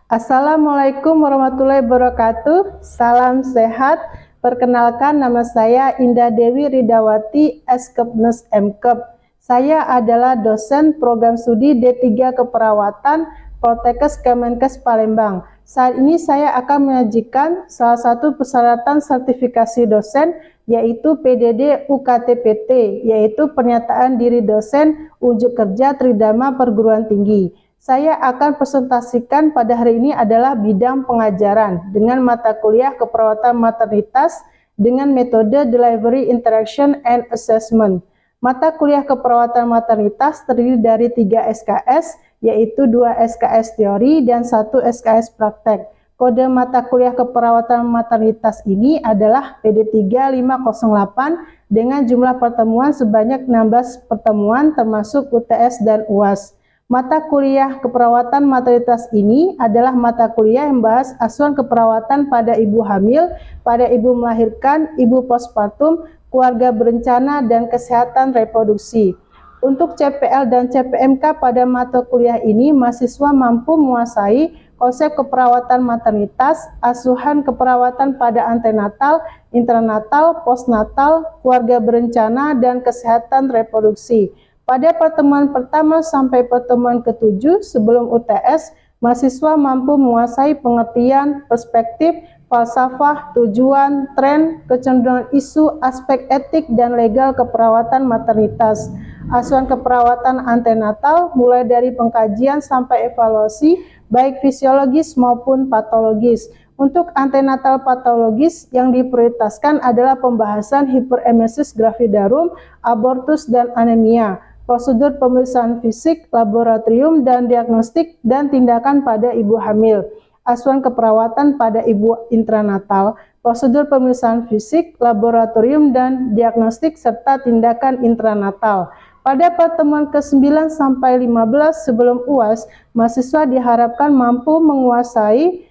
Assalamualaikum warahmatullahi wabarakatuh. Salam sehat. Perkenalkan, nama saya Indah Dewi Ridawati, Eskepnes Mkep. Saya adalah dosen program studi D3 Keperawatan Poltekkes Kemenkes Palembang. Saat ini saya akan menyajikan salah satu persyaratan sertifikasi dosen, yaitu PDD UKT-PT, yaitu pernyataan diri dosen unjuk kerja tridharma perguruan tinggi. Saya akan presentasikan pada hari ini adalah bidang pengajaran dengan mata kuliah keperawatan maternitas dengan metode Delivery Interaction and Assessment. Mata kuliah keperawatan maternitas terdiri dari 3 SKS, yaitu 2 SKS teori dan 1 SKS praktek. Kode mata kuliah keperawatan maternitas ini adalah PD3 508 dengan jumlah pertemuan sebanyak 16 pertemuan termasuk UTS dan UAS. Mata kuliah keperawatan maternitas ini adalah mata kuliah yang membahas asuhan keperawatan pada ibu hamil, pada ibu melahirkan, ibu postpartum, keluarga berencana, dan kesehatan reproduksi. Untuk CPL dan CPMK pada mata kuliah ini, mahasiswa mampu menguasai konsep keperawatan maternitas, asuhan keperawatan pada antenatal, intranatal, postnatal, keluarga berencana, dan kesehatan reproduksi. Pada pertemuan pertama sampai pertemuan ke-7 sebelum UTS, mahasiswa mampu menguasai pengertian, perspektif, falsafah, tujuan, tren, kecenderungan isu, aspek etik dan legal keperawatan maternitas. Asuhan keperawatan antenatal mulai dari pengkajian sampai evaluasi, baik fisiologis maupun patologis. Untuk antenatal patologis yang diprioritaskan adalah pembahasan hiperemesis gravidarum, abortus, dan anemia. Prosedur pemeriksaan fisik, laboratorium, dan diagnostik, dan tindakan pada ibu hamil. Asuhan keperawatan pada ibu intranatal, prosedur pemeriksaan fisik, laboratorium, dan diagnostik, serta tindakan intranatal. Pada pertemuan ke-9 sampai 15 sebelum UAS, mahasiswa diharapkan mampu menguasai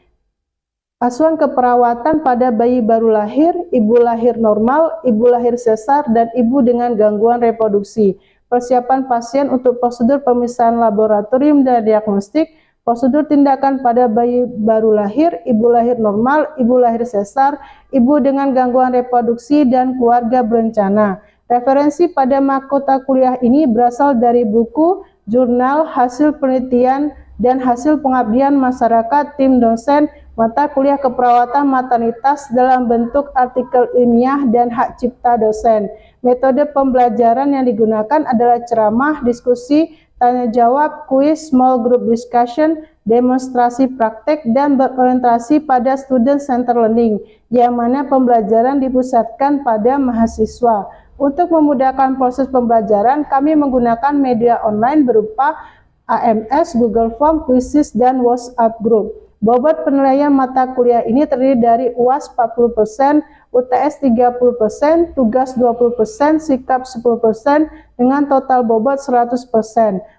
asuhan keperawatan pada bayi baru lahir, ibu lahir normal, ibu lahir sesar, dan ibu dengan gangguan reproduksi. Persiapan pasien untuk prosedur pemeriksaan laboratorium dan diagnostik, prosedur tindakan pada bayi baru lahir, ibu lahir normal, ibu lahir sesar, ibu dengan gangguan reproduksi, dan keluarga berencana. Referensi pada mahkota kuliah ini berasal dari buku, jurnal, hasil penelitian, dan hasil pengabdian masyarakat tim dosen mata kuliah keperawatan maternitas dalam bentuk artikel ilmiah dan hak cipta dosen. Metode pembelajaran yang digunakan adalah ceramah, diskusi, tanya jawab, kuis, small group discussion, demonstrasi praktek, dan berorientasi pada student center learning, yang mana pembelajaran dipusatkan pada mahasiswa. Untuk memudahkan proses pembelajaran, kami menggunakan media online berupa AMS, Google Form, Quizzes, dan WhatsApp Group. Bobot penilaian mata kuliah ini terdiri dari UAS 40%, UTS 30%, tugas 20%, sikap 10%, dengan total bobot 100%.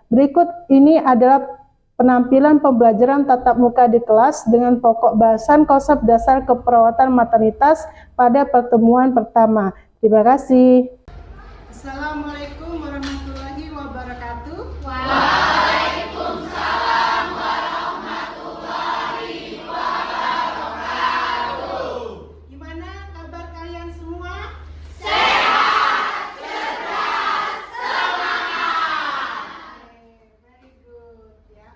Berikut ini adalah penampilan pembelajaran tatap muka di kelas dengan pokok bahasan konsep dasar keperawatan maternitas pada pertemuan pertama. Terima kasih. Assalamualaikum warahmatullahi wabarakatuh. Waalaikumsalam warahmatullahi wabarakatuh. Gimana kabar kalian semua? Sehat, cerdas, semangat. Very good ya.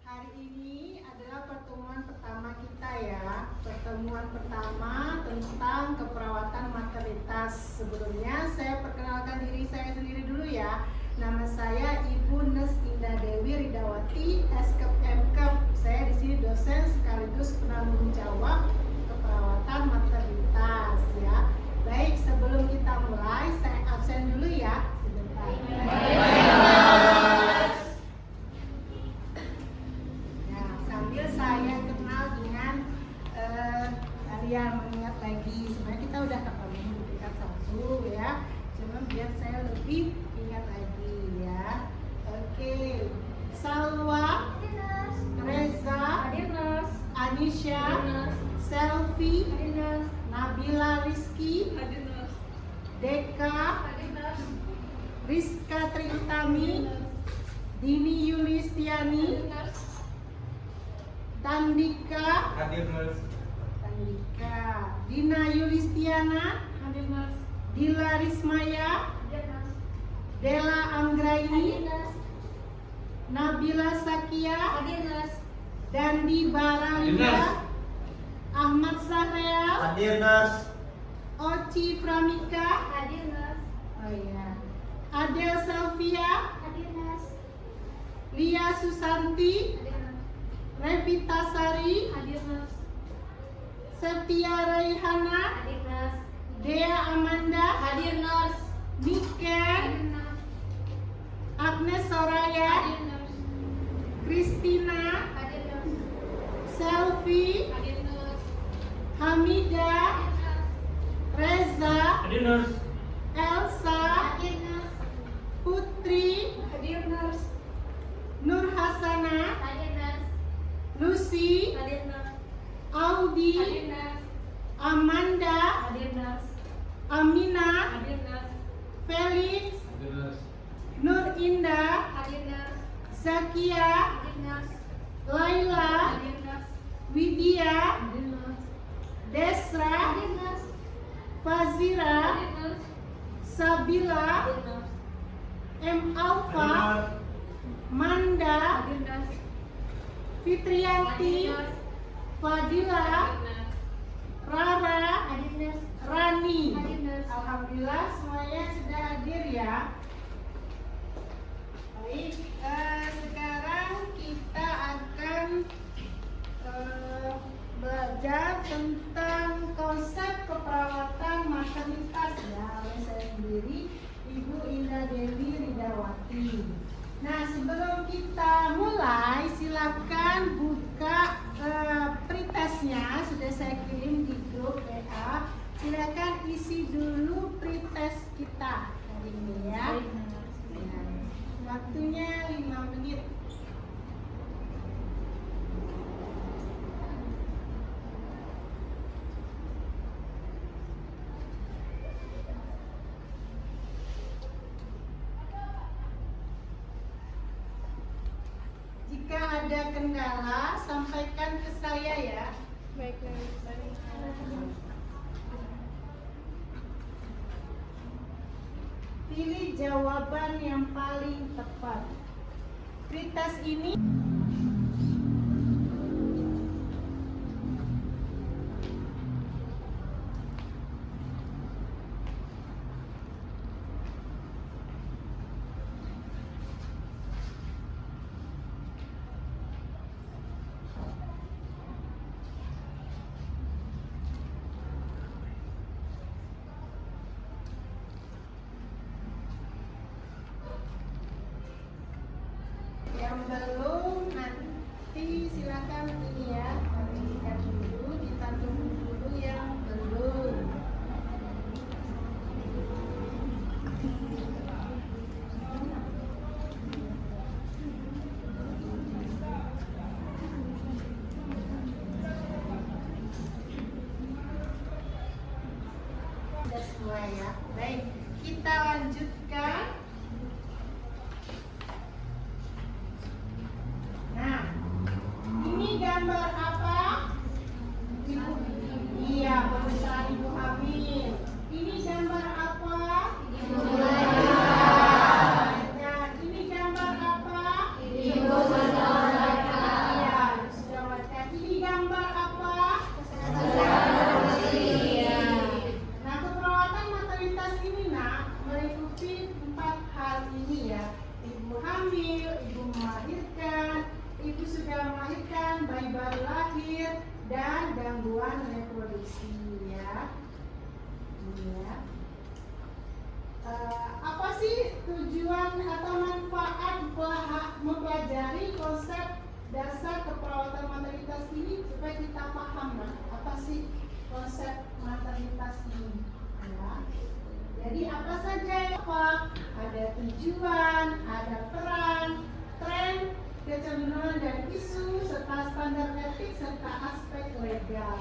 Hari ini adalah pertemuan pertama kita ya. Pertemuan pertama tentang keperawatan maternitas. Sebelumnya saya perkenalkan diri saya sendiri dulu ya. Nama saya Ibu Nes Indah Dewi Ridawati, Eskep Mkep. Saya di sini dosen sekaligus penanggung jawab keperawatan maternitas ya. Baik, sebelum kita mulai, saya absen dulu ya sebentar. Nah, sambil saya kenal dengan kalian, mengingat lagi. Sebenarnya kita udah ketemu di tingkat 1 ya. Cuma biar saya lebih ingat lagi ya. Oke. Salwa, Reza, Anisha, Selfie, Nabila Rizky, Deka, Rizka Triutami, Dini Yulistiani, Tandika. Hadir Nurse. Tandika. Dina Yulistiana. Hadir Nurse. Dila Rismaya. Hadir Nurse. Dela Anggraini. Hadir Nurse. Nabila Sakia. Hadir Nurse. Dandi Baralia. Ahmad Sahreal. Hadir Nurse. Oci Pramika. Hadir Nurse. Oh iya. Adel Selvia. Hadir Nurse. Lia Susanti. Hadir Nurse. Revita Sari. Hadir Nurse. Setia Raihana. Hadir Nurse. Dea Amanda. Hadir Nurse. Niken. Hadir Nurse. Agnes Soraya. Hadir Nurse. Christina. Hadir Nurse. Selfie. Hadir Nurse. Hamida. Hadir Nurse. Reza. Hadir Nurse. Elsa. Hadir Nurse. Putri. Hadir Nurse. Nur Hasana. Hadir Nurse. Lucy. Hadir Nurse. Audi. Hadir Nurse. Amanda. Hadir Nurse. Amina. Hadir Nurse. Felix. Hadir Nurse. Nur Indah. Hadir Nurse. Zakia. Hadir Nurse. Laila. Hadir Nurse. Widya. Hadir Nurse. Desra. Hadir Nurse. Fazira. Hadir Nurse. Sabila. Hadir Nurse. M. Alfa. Manda. Hadir Nurse. Fitriyanti. Hadir Nurse. Fadila. Hadir Nurse. Rara. Hadir Nurse. Rani. Hadir Nurse. Alhamdulillah semuanya sudah hadir ya. Baik, sekarang kita akan belajar tentang konsep keperawatan maternitas ya oleh saya sendiri, Ibu Indah Dewi Ridawati. Nah, sebelum kita mulai, silakan buka pretestnya, sudah saya kirim di grup WA. Silakan isi dulu pretest kita hari ini ya. Nah, waktunya 5 menit. Jika ada kendala, sampaikan ke saya ya. Baik, Pilih jawaban yang paling tepat. Pretest ini yang belum nanti silakan ini ya, lihat dulu, kita tunggu dulu yang belum. Sudah semua ya. Baik, kita lanjutkan. Nah, ini gambar apa? Ibu. Iya, pemeriksaan ibu hamil. Ini gambar apa? Ibu melahirkan. Nah, ini gambar apa? Ibu sudah melahirkan. Iya, sudah melahirkan. Ini gambar apa? Iya. Nah, keperawatan maternitas ini meliputi 4 hal ini ya. Ibu hamil, ibu melahirkan, ibu sudah melahirkan, bayi baru lahir, dan gangguan reproduksi ya. Ini ya. Apa sih tujuan atau manfaat mempelajari konsep dasar keperawatan maternitas ini supaya kita paham apa sih konsep maternitas ini ya. Jadi apa saja ada tujuan, ada peran, tren, kecenderungan dan isu serta standar etik serta aspek legal.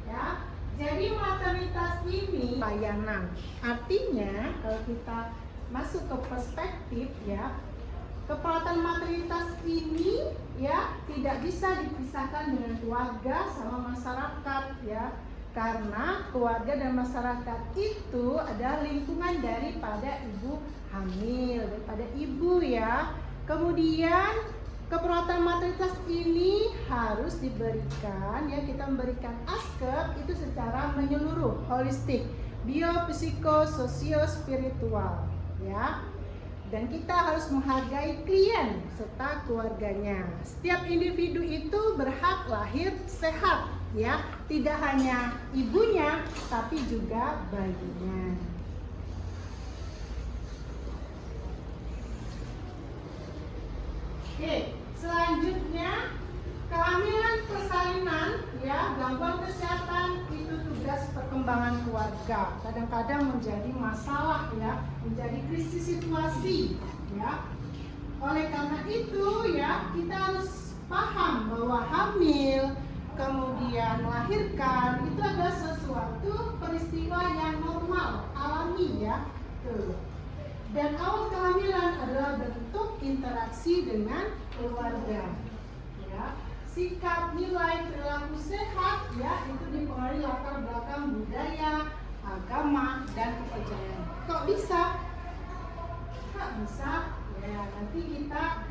Ya, jadi maternitas ini layanan. Artinya kalau kita masuk ke perspektif ya, keperawatan maternitas ini ya tidak bisa dipisahkan dengan keluarga sama masyarakat ya. Karena keluarga dan masyarakat itu adalah lingkungan daripada ibu hamil, daripada ibu ya. Kemudian keperawatan maternitas ini harus diberikan ya, kita memberikan ASKEP itu secara menyeluruh, holistik, biopsikososiospiritual ya. Dan kita harus menghargai klien serta keluarganya. Setiap individu itu berhak lahir sehat ya, tidak hanya ibunya tapi juga bayinya. Oke, selanjutnya kehamilan persalinan ya, gangguan kesehatan itu tugas perkembangan keluarga. Kadang-kadang menjadi masalah ya, menjadi krisis situasi ya. Oleh karena itu ya, kita harus paham bahwa hamil kemudian melahirkan itu adalah sesuatu peristiwa yang normal, alami ya. Tuh. Dan awal kehamilan adalah bentuk interaksi dengan keluarga ya. Sikap, nilai, perilaku sehat ya itu dipengaruhi latar belakang budaya, agama, dan kepercayaan. Kok bisa? Kok bisa? Ya nanti kita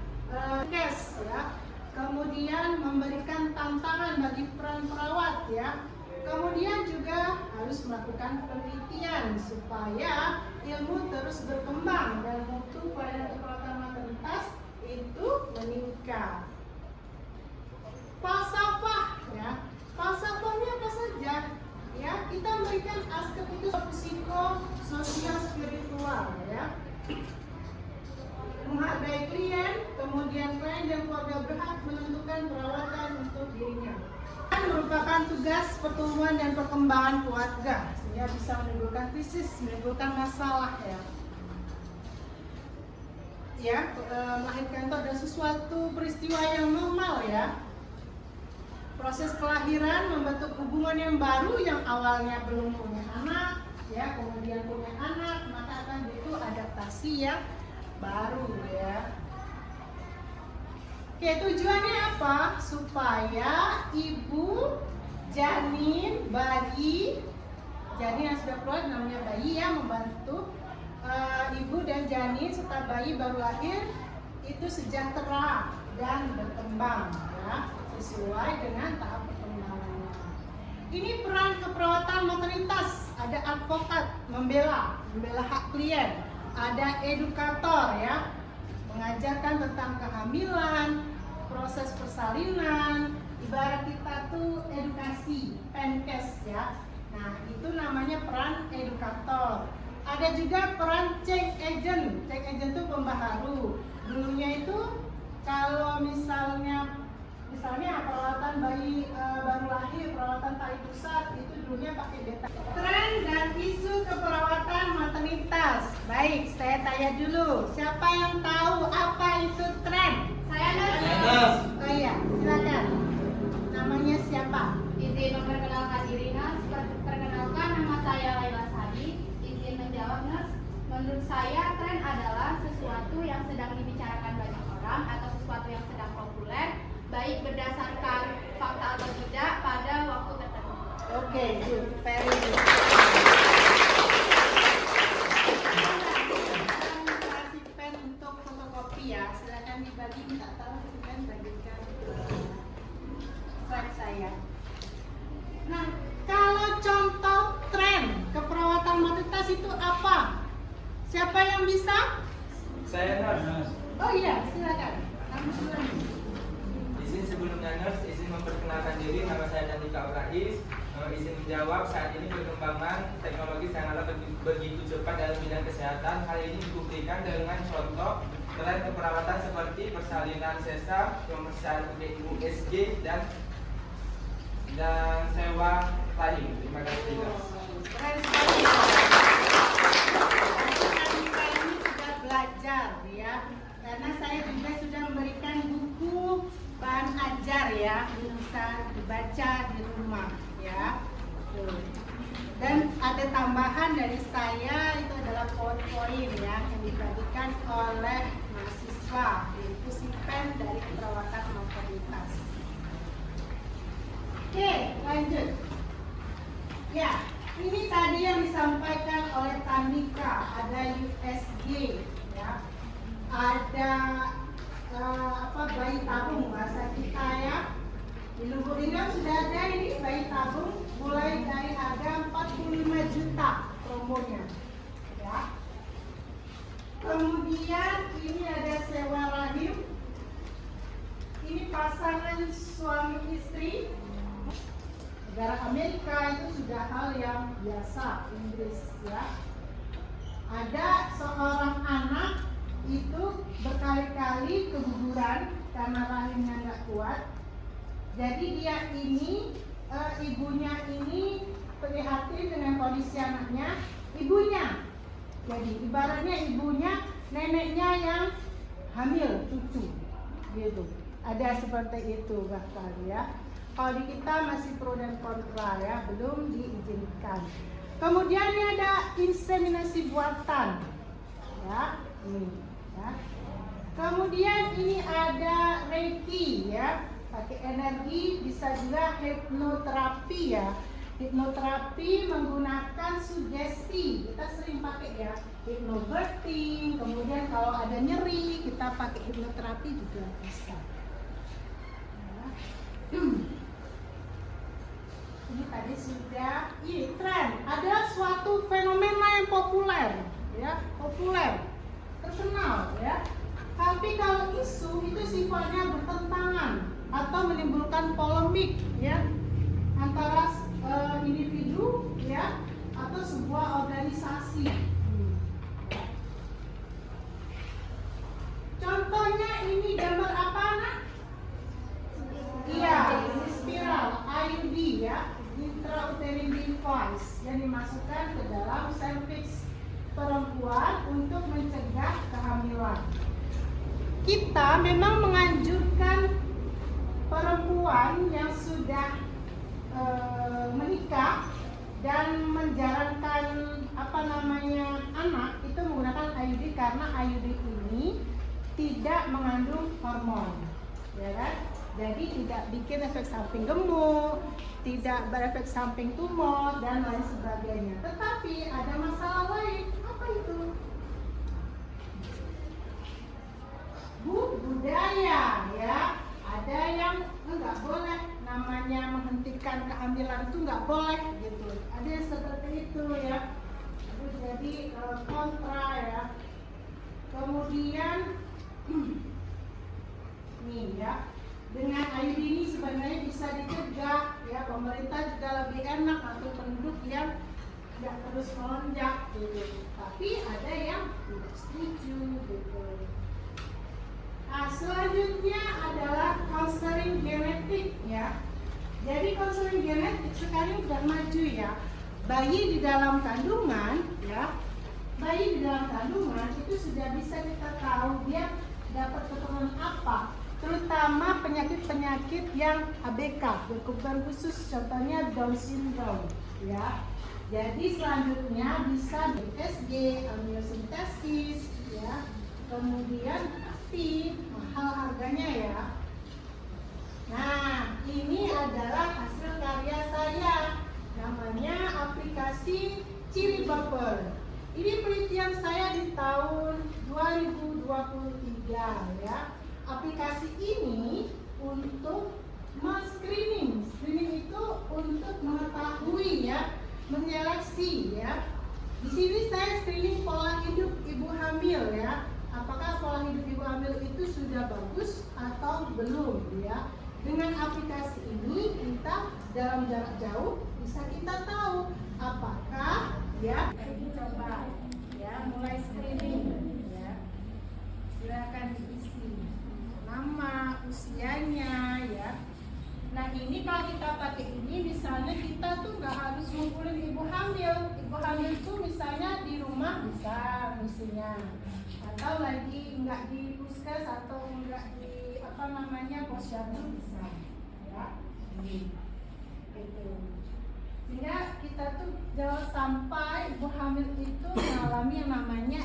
tes ya. Kemudian memberikan tantangan bagi peran perawat ya. Kemudian juga harus melakukan penelitian supaya ilmu terus berkembang dan mutu pelayanan keperawatan maternitas itu meningkat. Falsafah ya, falsafahnya apa saja ya, kita memberikan ASKEP itu psikososial spiritual ya, menghargai klien, kemudian klien dan keluarga berhak menentukan perawatan untuk dirinya. Merupakan tugas pertumbuhan dan perkembangan keluarga sehingga bisa menimbulkan krisis, menimbulkan masalah ya. Ya, melahirkan itu adalah sesuatu peristiwa yang normal ya. Proses kelahiran membentuk hubungan yang baru yang awalnya belum punya anak ya, kemudian punya anak, maka akan butuh adaptasi yang baru ya. Oke, tujuannya apa? Supaya ibu, janin, bayi, janin yang sudah keluar namanya bayi ya, membantu ibu dan janin serta bayi baru lahir itu sejahtera dan berkembang ya, sesuai dengan tahap perkembangannya. Ini peran keperawatan maternitas, ada advokat membela hak klien, ada edukator ya, mengajarkan tentang kehamilan, proses persalinan, ibarat kita tuh edukasi, penkes ya. Nah, itu namanya peran edukator. Ada juga peran check agent. Check agent itu pembaharu. Dulunya itu kalau misalnya perawatan bayi baru lahir, perawatan tai pusat itu dulunya pakai beta. Tren dan isu keperawatan maternitas. Baik, saya tanya dulu, siapa yang tahu apa itu tren? Saya Nurse. Oh iya, silakan. Namanya siapa? Izin memperkenalkan diri Nurse. Perkenalkan, nama saya Laila Sadi. Izin menjawab Nurse. Menurut saya tren adalah sesuatu yang sedang dibicarakan banyak orang atau sesuatu yang sedang populer, baik berdasarkan fakta atau tidak pada waktu tertentu. Oke, good, very good. Kasih pen untuk fotokopi ya, silakan dibagi, minta tahu pen bagikan slide saya. Nah, kalau contoh tren keperawatan maternitas itu apa? Siapa yang bisa? Saya Nurse. Oh iya, silakan. Kamu silakan. Izin sebelumnya Nurse, izin memperkenalkan diri, nama saya Danika Urahis. Izin menjawab, saat ini perkembangan teknologi sangatlah begitu cepat dalam bidang kesehatan. Hal ini dibuktikan dengan contoh tren keperawatan seperti persalinan sesar, pemeriksaan USG dan sewa rahim. Terima kasih Nurse. Keren sekali. Kita ini sudah belajar ya, karena saya juga sudah memberikan buku bahan ajar ya, bisa dibaca di rumah ya. Tuh. Dan ada tambahan dari saya, itu adalah poin-poin ya yang dibagikan oleh mahasiswa yaitu SIPEN dari keperawatan maternitas. Oke, lanjut. Ya, ini tadi yang disampaikan oleh Tandika, ada USG, ya, ada bayi tabung bahasa kita ya. Di Lubuk Linggau sudah ada ini bayi tabung mulai dari harga 45 juta promonya. Ya. Kemudian ini ada sewa rahim. Ini pasangan suami istri. Negara Amerika itu sudah hal yang biasa, Inggris ya. Ada seorang anak itu berkali-kali keguguran karena rahimnya nggak kuat. Jadi dia ini, ibunya ini prihatin dengan kondisi anaknya, ibunya. Jadi ibaratnya ibunya, neneknya yang hamil cucu, gitu. Ada seperti itu bahkan ya. Kalau di kita masih pro dan kontra ya, belum diizinkan. Kemudian ini ada inseminasi buatan, ya, ini. Ya. Kemudian ini ada Reiki ya. Pakai energi, bisa juga hipnoterapi ya. Hipnoterapi menggunakan sugesti, kita sering pakai ya, hypnobirthing. Kemudian kalau ada nyeri, kita pakai hipnoterapi juga bisa. Ya. Ini tadi sudah, ini tren, ada suatu fenomena yang populer, ya, terkenal ya. Tapi kalau isu itu sifatnya bertentangan atau menimbulkan polemik ya antara individu ya atau sebuah organisasi. Contohnya ini gambar apa nak? Iya, ini spiral IUD ya, intrauterine device yang dimasukkan ke dalam serviks perempuan untuk mencegah kehamilan. Kita memang menganjurkan perempuan yang sudah menikah dan menjalankan anak itu menggunakan IUD karena IUD ini tidak mengandung hormon, ya kan? Jadi tidak bikin efek samping gemuk, tidak berefek samping tumor dan lain sebagainya. Tetapi ada masalah lain. Apa itu? Budaya ya. Ada yang nggak boleh, namanya menghentikan kehamilan itu nggak boleh gitu. Ada yang seperti itu ya. Jadi kontra ya. Kemudian nih ya, dengan IUD ini sebenarnya bisa dicegah ya, pemerintah juga lebih enak atau penduduk yang nggak terus melonjak gitu. Tapi ada yang tidak setuju gitu. Nah, selanjutnya adalah konseling genetik ya. Jadi konseling genetik sekarang sudah maju ya. Bayi di dalam kandungan ya, bayi di dalam kandungan itu sudah bisa kita tahu dia dapat keturunan apa, terutama penyakit-penyakit yang ABK, berkebutuhan khusus, contohnya Down syndrome ya. Jadi selanjutnya bisa BSG, amniocentesis ya. Kemudian pasti mahal harganya ya. Nah, ini adalah hasil karya saya, namanya aplikasi Ciri Baper. Ini penelitian saya di tahun 2023 ya. Aplikasi ini untuk men-screening. Screening itu untuk mengetahui ya, menyeleksi ya. Di sini saya screening pola hidup ibu hamil ya. Apakah pola hidup ibu hamil itu sudah bagus atau belum ya. Dengan aplikasi ini kita dalam jarak jauh bisa kita tahu apakah ya. Ini coba ya, mulai screening ya. Silakan diisi nama, usianya ya. Nah ini kalau kita pakai ini, misalnya kita tuh nggak harus ngumpulin ibu hamil. Ibu hamil tuh misalnya di rumah bisa misinya, atau lagi nggak di puskes atau nggak di posyandu bisa ya. Ini itu. Sehingga kita tuh jangan sampai ibu hamil itu mengalami yang namanya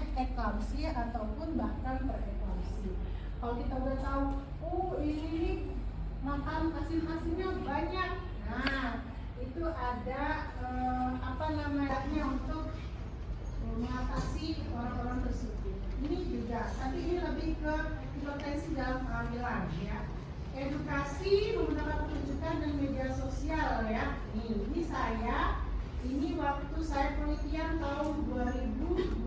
preeklampsi ataupun bahkan preeklampsi. Kalau kita udah tahu, oh ini makan hasilnya banyak, nah itu ada apa namanya untuk mengatasi orang-orang tersebut. Ini juga, tapi ini lebih ke hipertensi dalam kehamilan ya. Edukasi menggunakan pertunjukan dan media sosial ya. Ini saya, ini waktu saya penelitian tahun 2022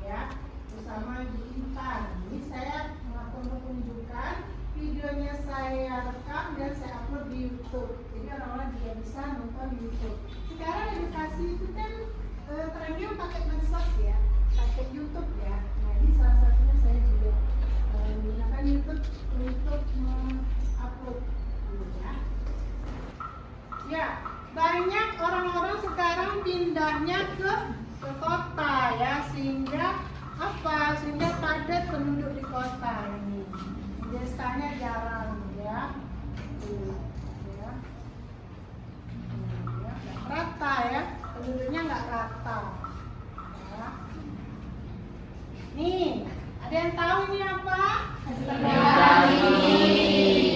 ya, bersama Ibu Intan. Ini saya melakukan pertunjukan, videonya saya rekam dan saya upload di YouTube. Jadi orang-orang juga bisa nonton di YouTube. Sekarang edukasi itu kan trennya pakai medsos ya, pakai YouTube ya. Nah ini salah satunya saya juga menggunakan YouTube untuk mengupload ya. Ya, banyak orang-orang sekarang pindahnya ke kota ya, sehingga padat penduduk di kota ini. Desanya jarang ya. Ya. Nggak rata ya, penduduknya nggak rata. Ya. Nih, ada yang tahu ini apa?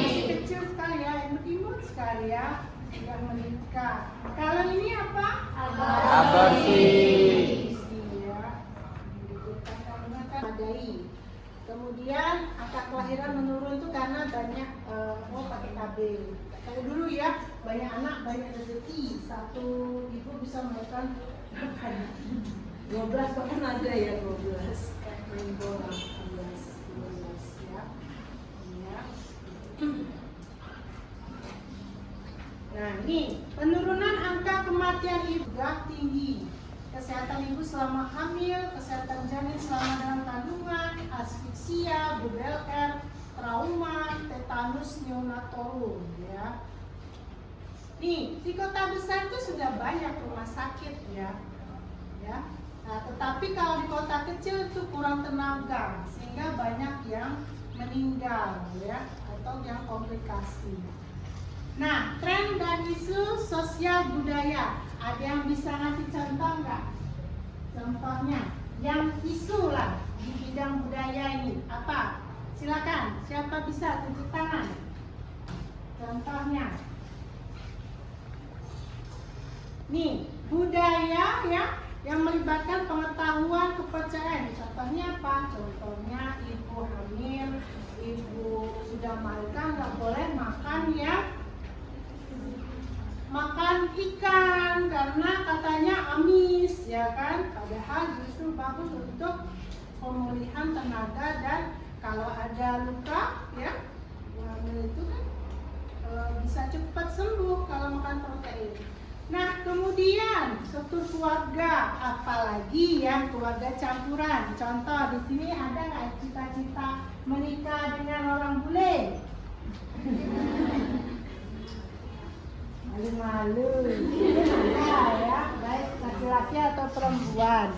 Masih kecil sekali ya, imut sekali ya, tidak menikah. Kalau ini apa? Aborsi. Kemudian angka kelahiran menurun itu karena banyak pakai KB. Kalau dulu ya, banyak anak banyak rezeki. Satu ibu bisa melahirkan 12 bahkan ada ya 12. Main bola 12 ya. Ya. Nah ini penurunan angka kematian ibu juga tinggi. Kesehatan ibu selama hamil, kesehatan janin selama dalam kandungan, asfiksia, BBLR, trauma, tetanus neonatorum ya. Nih, di kota besar itu sudah banyak rumah sakit ya. Ya. Nah, tetapi kalau di kota kecil itu kurang tenaga sehingga banyak yang meninggal ya atau yang komplikasi. Nah, tren dan isu sosial budaya. Ada yang bisa ngasih contoh nggak? Contohnya, yang isu lah di bidang budaya ini apa? Silakan, siapa bisa tunjuk tangan? Contohnya, nih budaya ya yang melibatkan pengetahuan kepercayaan. Contohnya apa? Contohnya ibu hamil, ibu sudah melahirkan nggak boleh makan ya. Makan ikan karena katanya amis ya kan, padahal justru bagus untuk pemulihan tenaga dan kalau ada luka ya hamil itu kan bisa cepat sembuh kalau makan protein. Nah kemudian struktur keluarga, apalagi yang keluarga campuran. Contoh di sini ada nggak cita-cita menikah dengan orang bule? Malu-malu ya, baik laki-laki atau perempuan.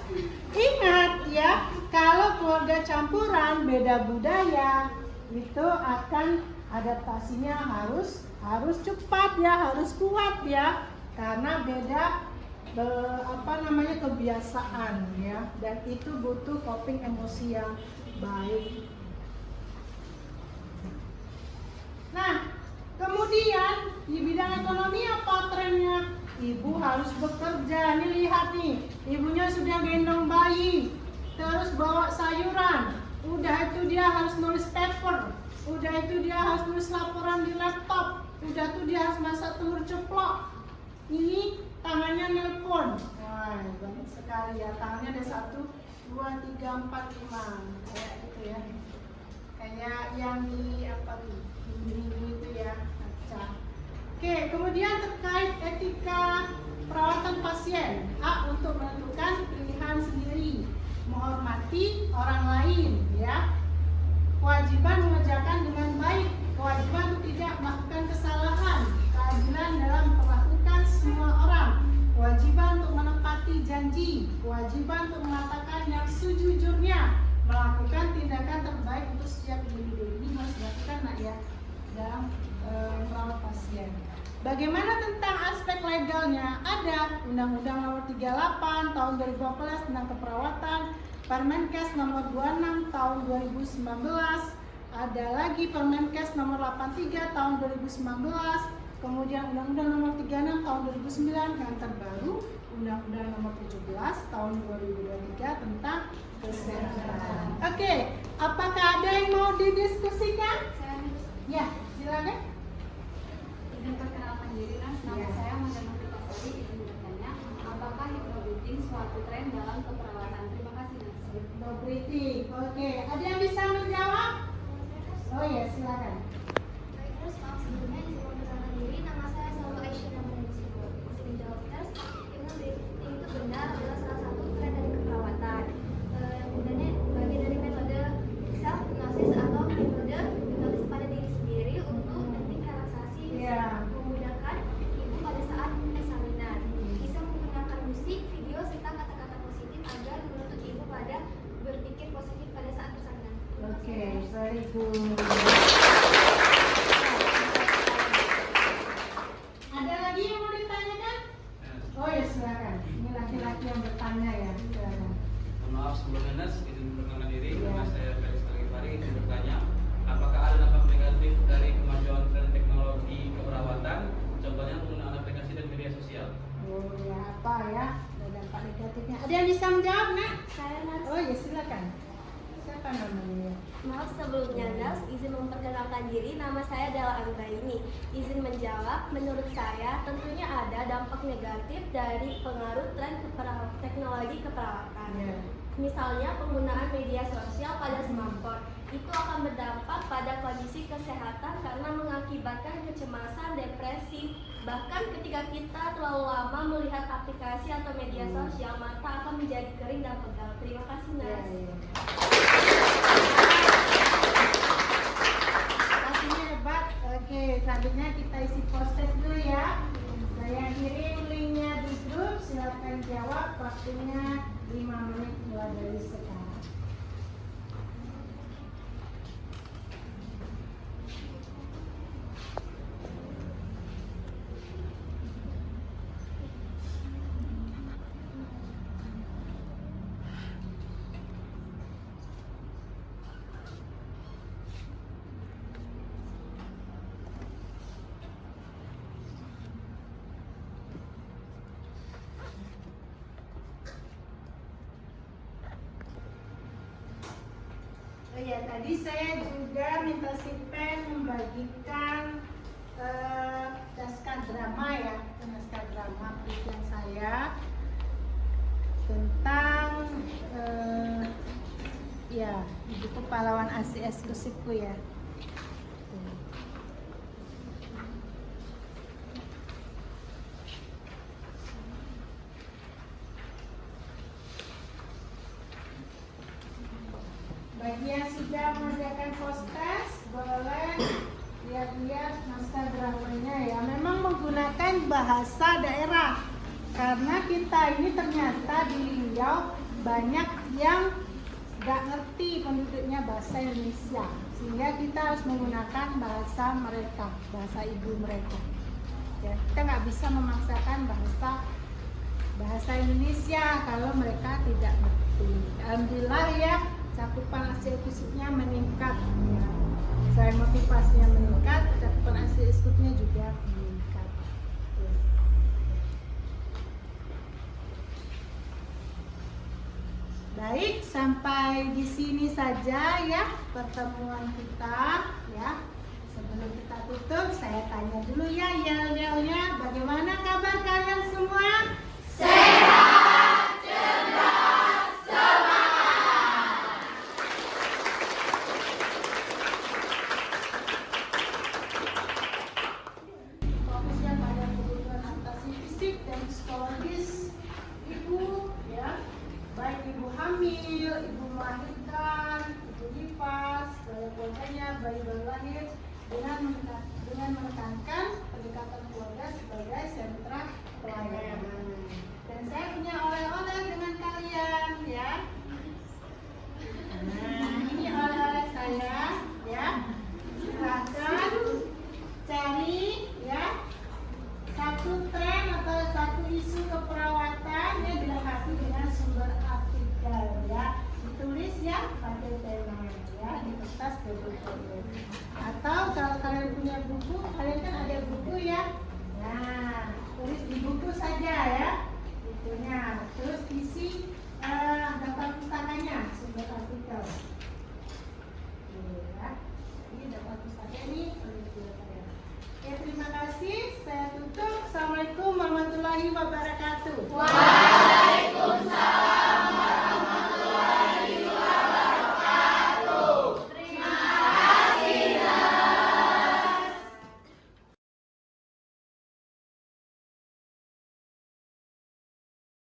Ingat ya, kalau keluarga campuran beda budaya itu akan adaptasinya harus cepat ya, harus kuat ya, karena beda kebiasaan ya, dan itu butuh coping emosi yang baik. Nah, kemudian di bidang ekonomi apa trennya? Ibu harus bekerja. Nih lihat nih, ibunya sudah gendong bayi, terus bawa sayuran. Udah itu dia harus nulis paper. Udah itu dia harus nulis laporan di laptop. Udah itu dia harus masak telur ceplok. Ini tangannya nelpon. Wah, banyak sekali ya. Tangannya ada 1, 2, 3, 4, 5. Kayak gitu ya. Kayak yang di apa tuh? Minggu itu ya. Oke, kemudian terkait etika perawatan pasien. A. Untuk menentukan pilihan sendiri, menghormati orang lain ya. Kewajiban mengerjakan dengan baik, kewajiban untuk tidak melakukan kesalahan, keadilan dalam memperlakukan semua orang, kewajiban untuk menepati janji, kewajiban untuk mengatakan yang sejujurnya, melakukan tindakan terbaik untuk setiap individu. Ini harus dilakukan nak ya dalam merawat pasien. pasien. Bagaimana tentang aspek legalnya? Ada Undang-Undang Nomor 38 Tahun 2012 tentang keperawatan, Permenkes Nomor 26 Tahun 2019, ada lagi Permenkes Nomor 83 Tahun 2019, kemudian Undang-Undang Nomor 36 Tahun 2009, yang terbaru Undang-Undang Nomor 17 Tahun 2023 tentang kesehatan. Oke, apakah ada yang mau didiskusikan? Ya, silakan. Izin perkenalkan diri, Nas. Nama saya Madana Putasari. Izin bertanya, apakah hipnobreathing suatu tren dalam keperawatan? Terima kasih, Nas. Hipnobreathing. Oke, ada yang bisa menjawab? Oh ya, silakan. Baik, terus maaf sebelumnya izin memperkenalkan diri, nama saya Salma Aisyah Namun Disebut. Izin menjawab tes, hipnobreathing itu benar adalah salah satu tren dari keperawatan. Yang gunanya bagian dari metode self hypnosis atau metode hipnotis pada diri sendiri untuk teknik relaksasi Iya. memudahkan ibu pada saat persalinan. Bisa menggunakan musik, video serta kata-kata positif agar menuntut ibu pada berpikir positif pada saat persalinan. Oke, very good. Ada lagi yang mau ditanyakan? Oh ya, silakan. Ini laki-laki yang bertanya ya. Silakan. Maaf sebelumnya Nas, izin memperkenalkan diri. Iya. Nama saya Felix Alifari. Izin bertanya, apakah ada dampak negatif dari kemajuan tren teknologi keperawatan? Contohnya penggunaan aplikasi dan media sosial. Oh ya, apa ya? Ada dampak negatifnya. Ada yang bisa menjawab, Nak? Saya Nas. Oh ya, silakan. Siapa namanya? Maaf sebelumnya Nas, izin memperkenalkan diri, nama saya adalah Anggraini. Izin menjawab, menurut saya tentunya ada dampak negatif dari pengaruh tren teknologi keperawatan. Iya. Misalnya penggunaan media sosial pada smartphone. Itu akan berdampak pada kondisi kesehatan karena mengakibatkan kecemasan, depresi. Bahkan ketika kita terlalu lama melihat aplikasi atau media sosial, mata akan menjadi kering dan pegal. Terima kasih Iya, Nas. iya. Pastinya hebat. Oke, selanjutnya kita isi proses dulu ya. Saya kirim linknya di grup. Silakan jawab. Waktunya 5 menit mulai dari sekarang. Oh ya, tadi saya juga minta si Pen membagikan naskah drama ya, naskah drama penelitian saya tentang ya buku pahlawan ASI eksklusifku ya. Bagi yang sudah mengerjakan post-test, boleh lihat-lihat naskah dramanya ya. Memang menggunakan bahasa daerah, karena kita ini ternyata di Riau banyak yang gak ngerti penduduknya bahasa Indonesia, sehingga kita harus menggunakan bahasa mereka, bahasa ibu mereka. Ya, kita nggak bisa memaksakan bahasa Indonesia kalau mereka tidak ngerti. Alhamdulillah ya, cakupan ASI eksklusifnya meningkat ya. Selain motivasinya meningkat, cakupan ASI eksklusifnya juga meningkat. Baik, sampai di sini saja ya pertemuan kita ya. Sebelum kita tutup, saya tanya dulu ya yel-yelnya, bagaimana kabar kalian semua? Sehat, cerdas, semangat. Fokusnya pada kebutuhan adaptasi fisik dan psikologis ibu ya, baik ibu hamil, ibu melahirkan, ibu nifas, keluarganya, bayi baru lahir, dengan menekankan pendekatan keluarga sebagai sentra pelayanan. Dan saya punya oleh-oleh dengan kalian ya. Nah, ini oleh-oleh saya ya. Silahkan cari ya buku, kalian